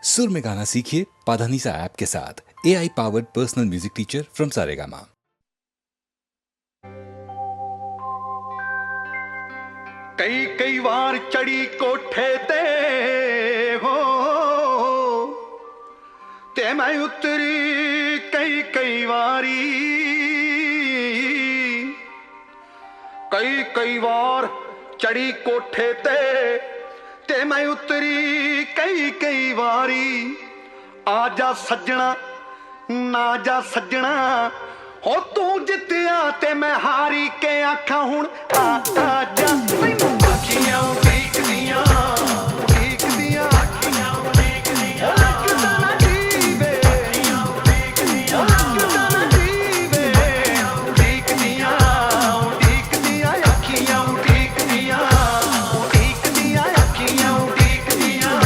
सुर में गाना सीखिए पाधानीसा ऐप के साथ। AI powered personal music teacher from Saregama. कई कई वार चढ़ी कोठे ते हो ते मैं उतरी कई कई वारी, कई कई वार चढ़ी कोठे ते मैं उतरी कई कई वारी। आजा सज्जना ना जा सज्जना हो तू जित्तिया ते मैं हारी के आखा हुण आ जा। अखियां देखदियां देखदियां अखियां देखदियां लगदा ना जीवे, लगदा ना जीवे देखदियां देखदियां अखियां देखदियां देखदियां अखियां देखदियां।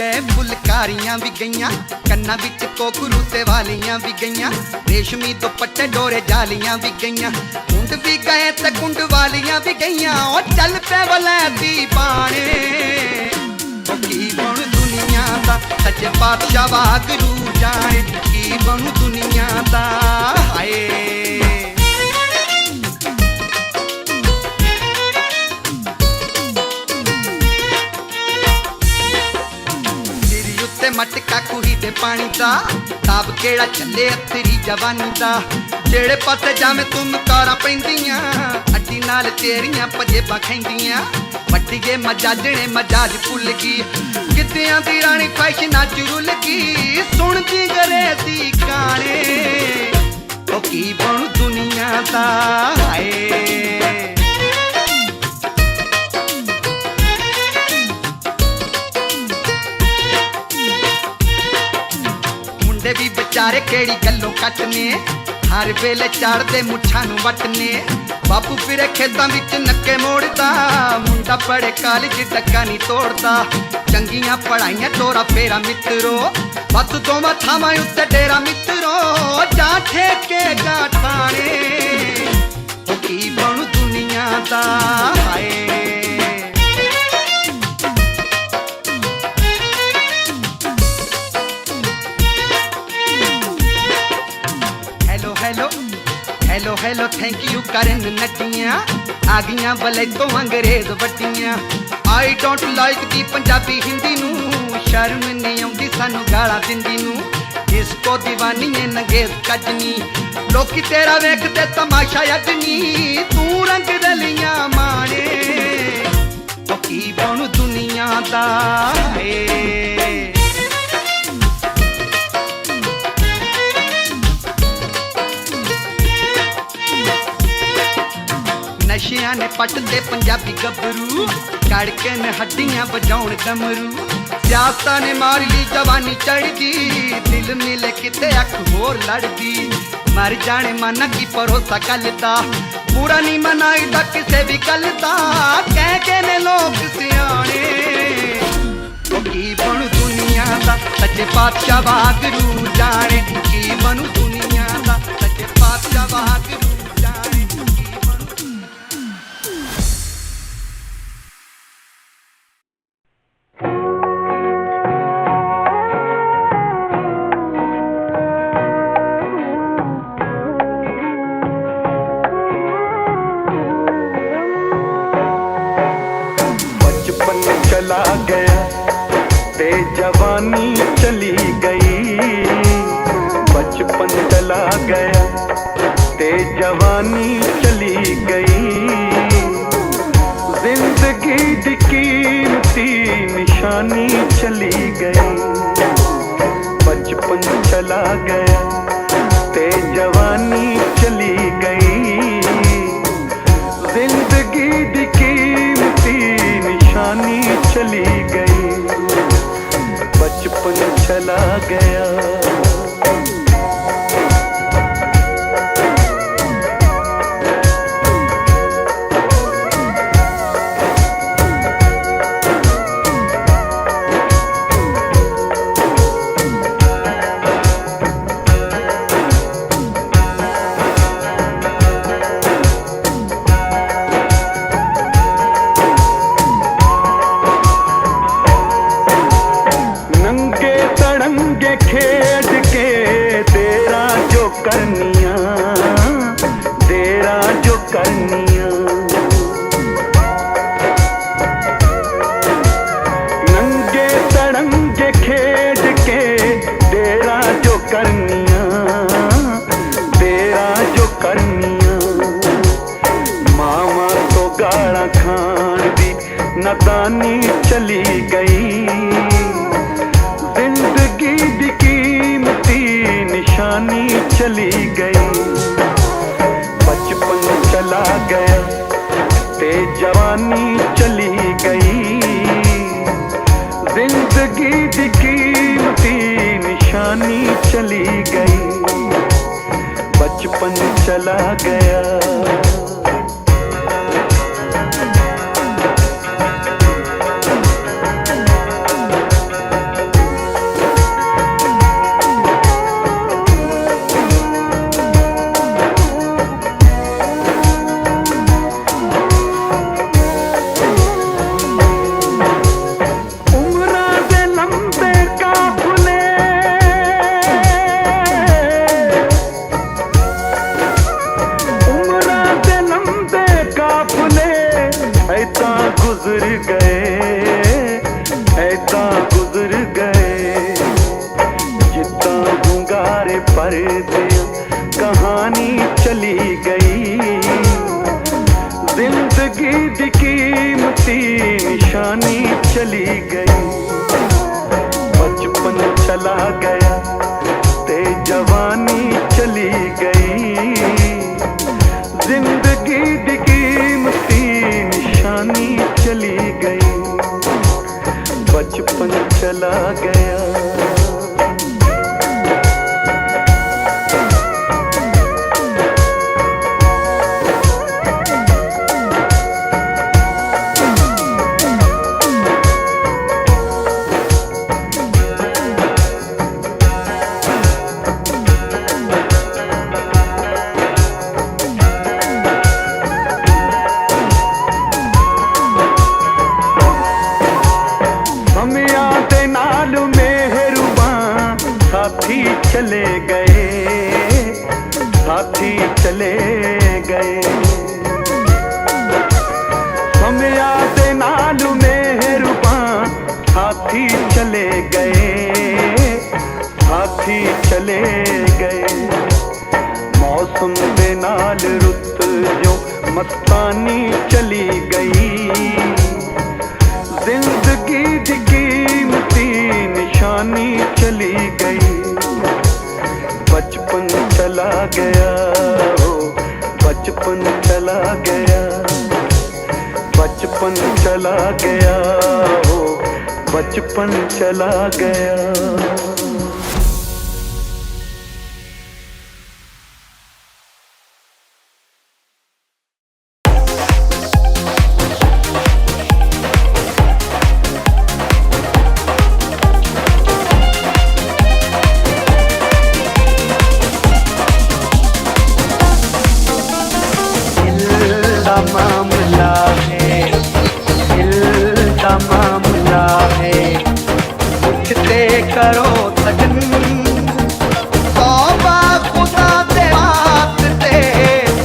गए फुलकारियां भी गईयां, कन्ना विच कोकरू ते वालियां भी गईयां, रेशमी दुपट्टे डोरे जालियां भी गईयां, कुंड भी गए ते कुंड वालियां भी गईयां। ओ चल पे वलैती पाने ओ की बनू दुनिया दा, सच्चे पातशाह वागरू जाने की बनू दुनिया दा। हाय मटका कुही दे पानी दा, ताब केड़ा चले तेरी जवानी दा, जेड़े पासे जावे तुम कारा पैंदियां, अड्डी नाल तेरियां पजेबां खैंदियां, वड्डीए मजाजने मजाज भुल गई, गिद्धियां दी रानी फैशनां च रुल गई, सुनदी गरेसी गाने ओ की बनू दुनिया दा। हाय भी बेचारे केड़ी गल्लों कटने, हर वेले चाड़दे मुछां नूं वटने, बापू फिरे खेतां विच नक्के मोड़दा, मुंडा पढ़े कॉलेज डक्का नहीं तोड़दा, चंगियां पढ़ाइयां टोरा फेरा मित्रो, बस दोवां थावां उत्ते डेरा मित्रो, जा ठेके जा ठाणे ओ की बनू दुनिया दा। Hi hello hello thank you करन नटियां, आ गईयां भले तो अंग्रेज वटियां, I don't like the Punjabi Hindi नू, शर्म नहीं आउंदी सानू गाला दिंदी नू, इसको दीवानी ने नंगेज कजनी, लोकी तेरा वेखदे तमाशा अजनी, तू रंग रलियां माणे ओ की बनू दुनिया दा। नशियां ने पटदे पंजाबी गबरू, कड़कन हड्डियां बजाउण डमरू, सियासतां ने मार ली जवानी चढ़दी, दिल मिले किते अख होर लड़दी, मर जाने माना की भरोसा कल दा, पूरा नहीं मनाईदा किसे भी गल दा, कह के ने लोग सियाने ओ की बनू दुनिया दा, सच्चे पातशाह वागरू जाने की बनू दुनिया दा, सच्चे पातशाह वागरू जाने। चला गया ते जवानी चली गई, बचपन चला गया ते जवानी चली गई, जिंदगी दी कीमती निशानी चली गई, बचपन चला गया ते जवानी चली गई, जिंदगी दी कीमती निशानी चली गई, बचपन चला गया। खेद के तेरा जो करनिया, तेरा जो करनिया, नंगे तड़ंगे खेद के तेरा जो करनिया, तेरा जो करनिया, मामा तो गाला खान दी नादानी चली गई, जिंदगी दी कीमती निशानी चली गई, बचपन चला गया ते जवानी चली गई, जिंदगी दी कीमती निशानी चली गई, बचपन चला गया। गुजर गए, ऐसा गुजर गए। जितना hunगारे पर्दे कहानी चली गई, जिंदगी दी कीमती निशानी चली गई। बचपन चला गया ते जवानी चली गई, जिंदगी दी कीमती निशानी चली गई। बचपन चला गया। साथी चले गए, साथी चले गए। समया दे नाल मेहरबान साथी चले गए, साथी चले गए। मौसम दे नाल रुत जो मस्तानी चली गई, जिंदगी दी कीमती निशानी चली गई। बचपन चला गया, हो बचपन चला गया, बचपन चला गया, हो बचपन चला गया। मामला है, दिल का मामला है, पूछते करो सजन, तौबा खुदा से वास्ते,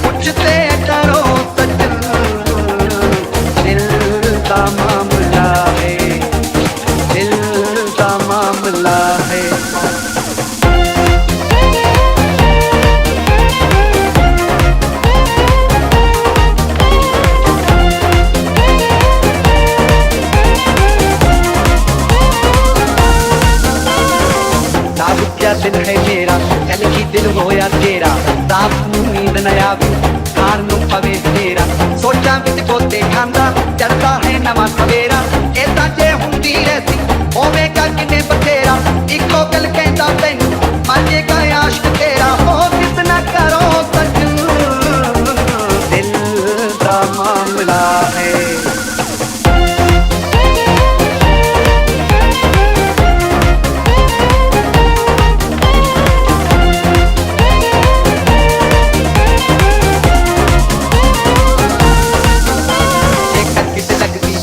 पूछते करो सजन। दिल का मामला है, दिल का मामला है। क्या दिल है मेरा, कल की दिल होया तेरा, रात नूं नींद न आवे, खाण नूं पवे तेरा, सोचां विच गोते खांदा, चढ़दा है नवां सवेरा। ऐसा जे हुंदी रहसी होवेगा किने बथेरा, इक्को गल कहंदा तैनूं मांजेगा आशिक तेरा। हो किस ना करो सजन, दिल दा मामला है।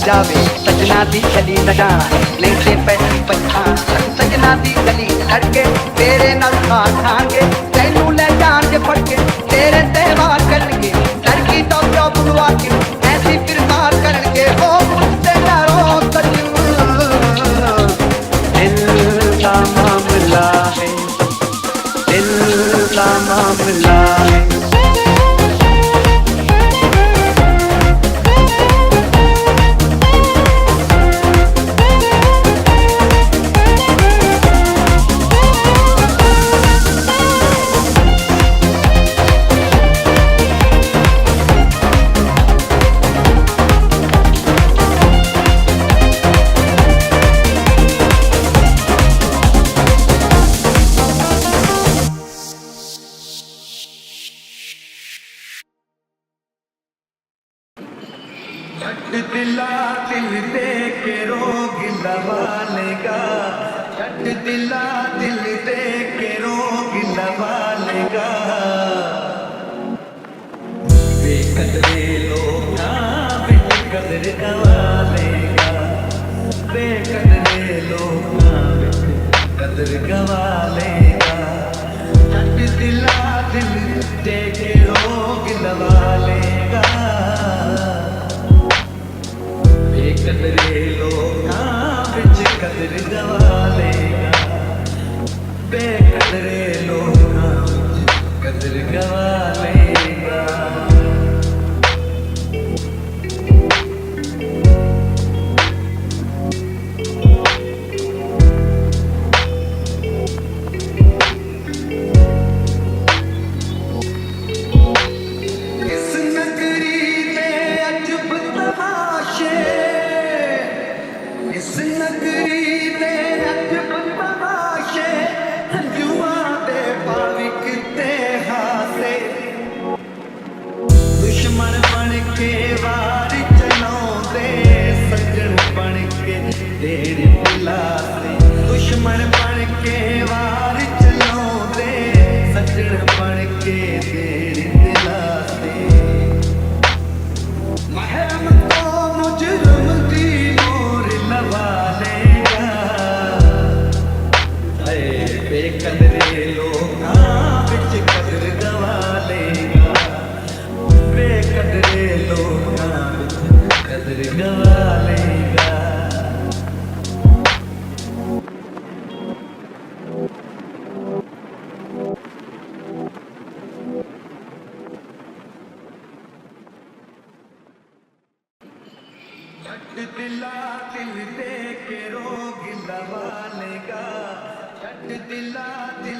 जावे सजना दी गली न जाना, लेते पैसी पछाण, सजना दी गली लड़के तेरे नाल खाण खांगे, तैनू ले जाणगे फड़के, तेरे ते वार करनगे, लड़की तो क्यों बुलवा के ऐसी फिरदार करनगे। हो मुझसे डरो सजन, दिल का मामला है, दिल का मामला है। दिला दिल दे के रोग दवा लेगा, दिला दिल दे के रोग दवा लेगा। बेकदरे लोग ना बेकदर गवा लेगा, बेकदरे लोग ना बेकदर गवा लेगा। दिला दिल दे के रोग दवा लेगा, बेकदरे लोगां विच कदर गवा लेगा बेकदरे लोगां विच कदर गवा लेगा इस नगरी दे अजब तमाशे इस नगरी दे अजब तमाशे हंजुआं दे भाविक ते हासे दुश्मन बन के वार चलाउंदे सज्जन बन के तेरे दिलासे दुश्मन बन के वार चलाउंदे सज्जन बन के तेरे दिलासे महरम को मुजरम दी मोर लवा लेगा हाय बेकदरे लोगां विच कदर गवा लेगा बेकदरे लोगां विच कदर गवा लेगा छट दिला दिल दे के रोग लवा लेगा छट दिला दिल